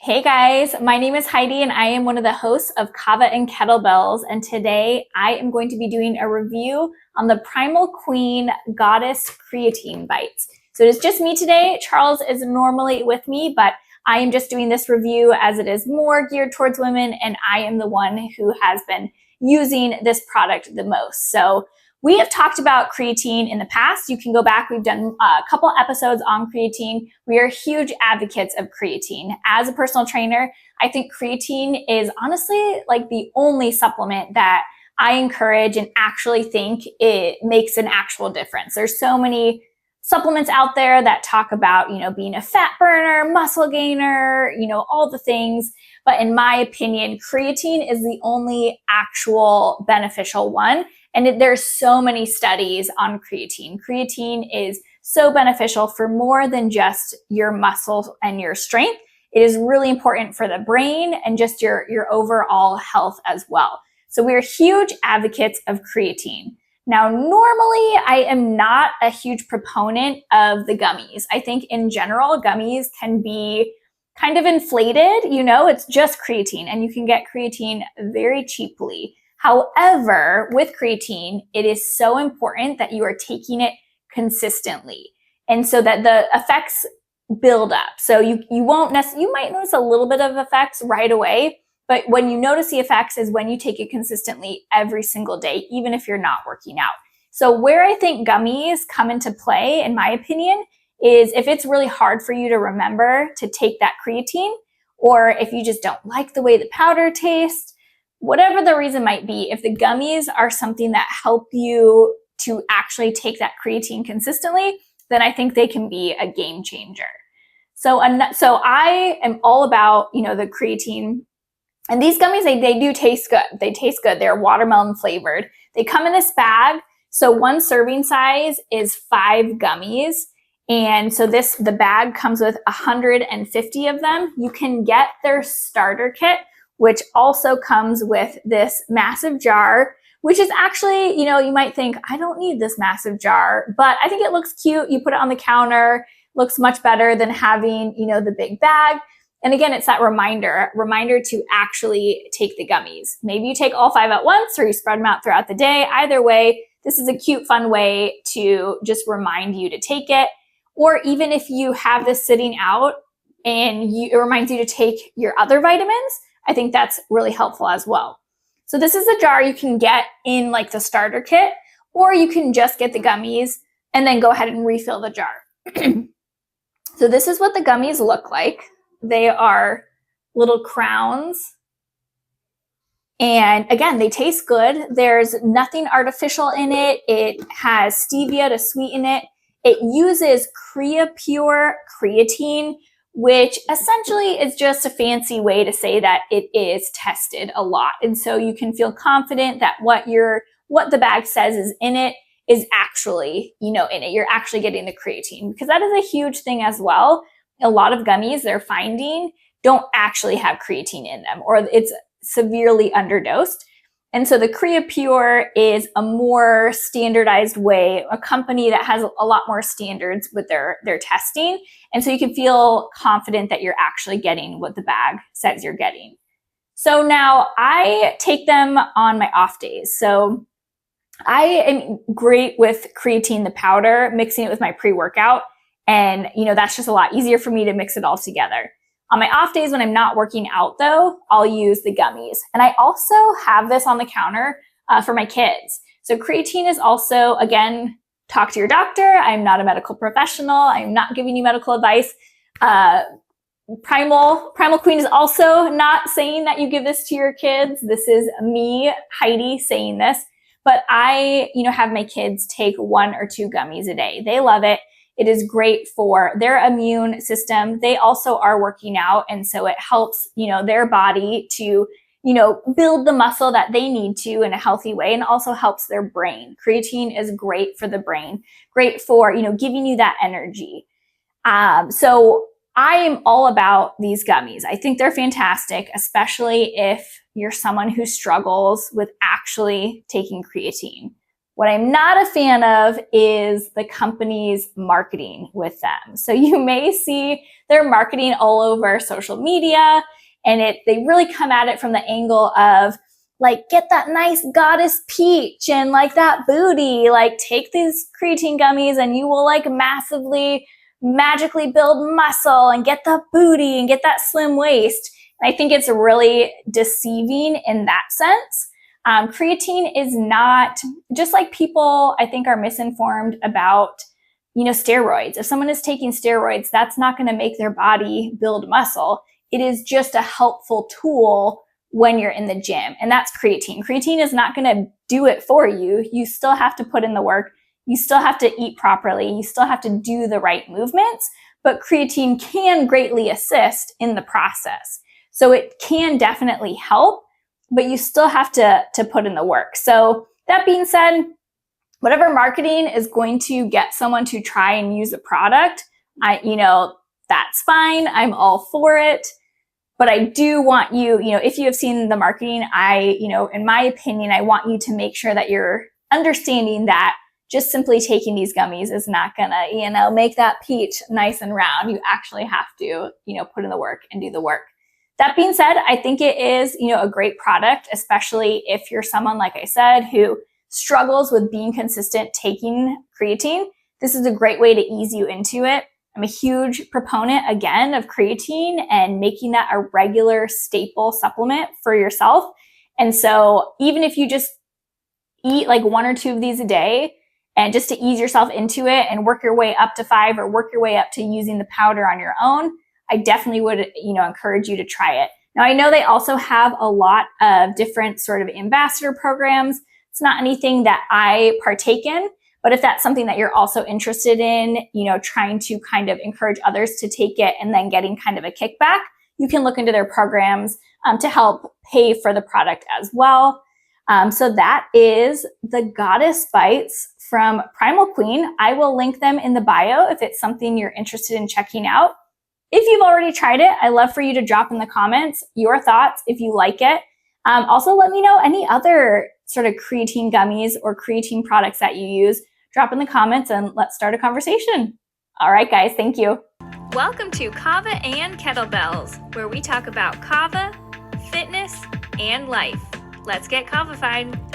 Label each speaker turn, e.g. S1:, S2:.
S1: Hey guys, my name is Heidi and I am one of the hosts of Kava and Kettlebells, and today I am going to be doing a review on the Primal Queen Goddess Creatine Bites. So it is just me today. Charles is normally with me, but I am just doing this review as it is more geared towards women and I am the one who has been using this product the most. So we have talked about creatine in the past. You can go back. We've done a couple episodes on creatine. We are huge advocates of creatine. As a personal trainer, I think creatine is honestly like the only supplement that I encourage and actually think it makes an actual difference. There's so many supplements out there that talk about, being a fat burner, muscle gainer, all the things. But in my opinion, creatine is the only actual beneficial one. And there's so many studies on creatine. Creatine is so beneficial for more than just your muscles and your strength. It is really important for the brain and just your overall health as well. So we're huge advocates of creatine. Now, normally I am not a huge proponent of the gummies. I think in general, gummies can be kind of inflated. It's just creatine and you can get creatine very cheaply. However, with creatine, it is so important that you are taking it consistently and so that the effects build up. So you might notice a little bit of effects right away, but when you notice the effects is when you take it consistently every single day, even if you're not working out. So where I think gummies come into play, in my opinion, is if it's really hard for you to remember to take that creatine, or if you just don't like the way the powder tastes, whatever the reason might be, if the gummies are something that help you to actually take that creatine consistently, then I think they can be a game changer. So I am all about, the creatine. And these gummies, they do taste good. They taste good. They're watermelon flavored. They come in this bag. So one serving size is 5 gummies. And so the bag comes with 150 of them. You can get their starter kit, which also comes with this massive jar, which is actually, you might think, I don't need this massive jar, but I think it looks cute. You put it on the counter, looks much better than having, the big bag. And again, it's that reminder to actually take the gummies. Maybe you take all 5 at once or you spread them out throughout the day. Either way, this is a cute, fun way to just remind you to take it. Or even if you have this sitting out and it reminds you to take your other vitamins, I think that's really helpful as well. So this is a jar you can get in like the starter kit, or you can just get the gummies and then go ahead and refill the jar. So this is what the gummies look like. They are little crowns. And again, they taste good. There's nothing artificial in it. It has stevia to sweeten it. It uses Pure creatine, which essentially is just a fancy way to say that it is tested a lot. And so you can feel confident that what the bag says is in it is actually, in it. You're actually getting the creatine, because that is a huge thing as well. A lot of gummies they're finding don't actually have creatine in them, or it's severely underdosed. And so the Pure is a more standardized way, a company that has a lot more standards with their testing. And so you can feel confident that you're actually getting what the bag says you're getting. So now I take them on my off days. So I am great with creatine, the powder, mixing it with my pre-workout. And, that's just a lot easier for me to mix it all together. On my off days when I'm not working out though, I'll use the gummies. And I also have this on the counter for my kids. So creatine is also, again, talk to your doctor. I'm not a medical professional. I'm not giving you medical advice. Primal Queen is also not saying that you give this to your kids. This is me, Heidi, saying this. But I, have my kids take 1 or 2 gummies a day. They love it. It is great for their immune system. They also are working out. And so it helps, their body to, build the muscle that they need to in a healthy way, and also helps their brain. Creatine is great for the brain, great for, giving you that energy. So I am all about these gummies. I think they're fantastic, especially if you're someone who struggles with actually taking creatine. What I'm not a fan of is the company's marketing with them. So you may see their marketing all over social media, and they really come at it from the angle of like, get that nice goddess peach and like that booty, like take these creatine gummies and you will like massively, magically build muscle and get the booty and get that slim waist. And I think it's really deceiving in that sense. Creatine is not, just like people I think are misinformed about, steroids. If someone is taking steroids, that's not going to make their body build muscle. It is just a helpful tool when you're in the gym. And that's creatine. Creatine is not going to do it for you. You still have to put in the work. You still have to eat properly. You still have to do the right movements, but creatine can greatly assist in the process. So it can definitely help, but you still have to put in the work. So that being said, whatever marketing is going to get someone to try and use a product, that's fine. I'm all for it. But I do want you, if you have seen the marketing, in my opinion, I want you to make sure that you're understanding that just simply taking these gummies is not gonna, make that peach nice and round. You actually have to, put in the work and do the work. That being said, I think it is, a great product, especially if you're someone, like I said, who struggles with being consistent taking creatine. This is a great way to ease you into it. I'm a huge proponent, again, of creatine and making that a regular staple supplement for yourself. And so even if you just eat like 1 or 2 of these a day and just to ease yourself into it and work your way up to 5 or work your way up to using the powder on your own, I definitely would, encourage you to try it. Now, I know they also have a lot of different sort of ambassador programs. It's not anything that I partake in. But if that's something that you're also interested in, trying to kind of encourage others to take it and then getting kind of a kickback, you can look into their programs to help pay for the product as well. So that is the Goddess Bites from Primal Queen. I will link them in the bio if it's something you're interested in checking out. If you've already tried it, I'd love for you to drop in the comments your thoughts if you like it. Also, let me know any other sort of creatine gummies or creatine products that you use. Drop in the comments and let's start a conversation. All right, guys, thank you. Welcome to Kava and Kettlebells, where we talk about kava, fitness, and life. Let's get Kava-fied.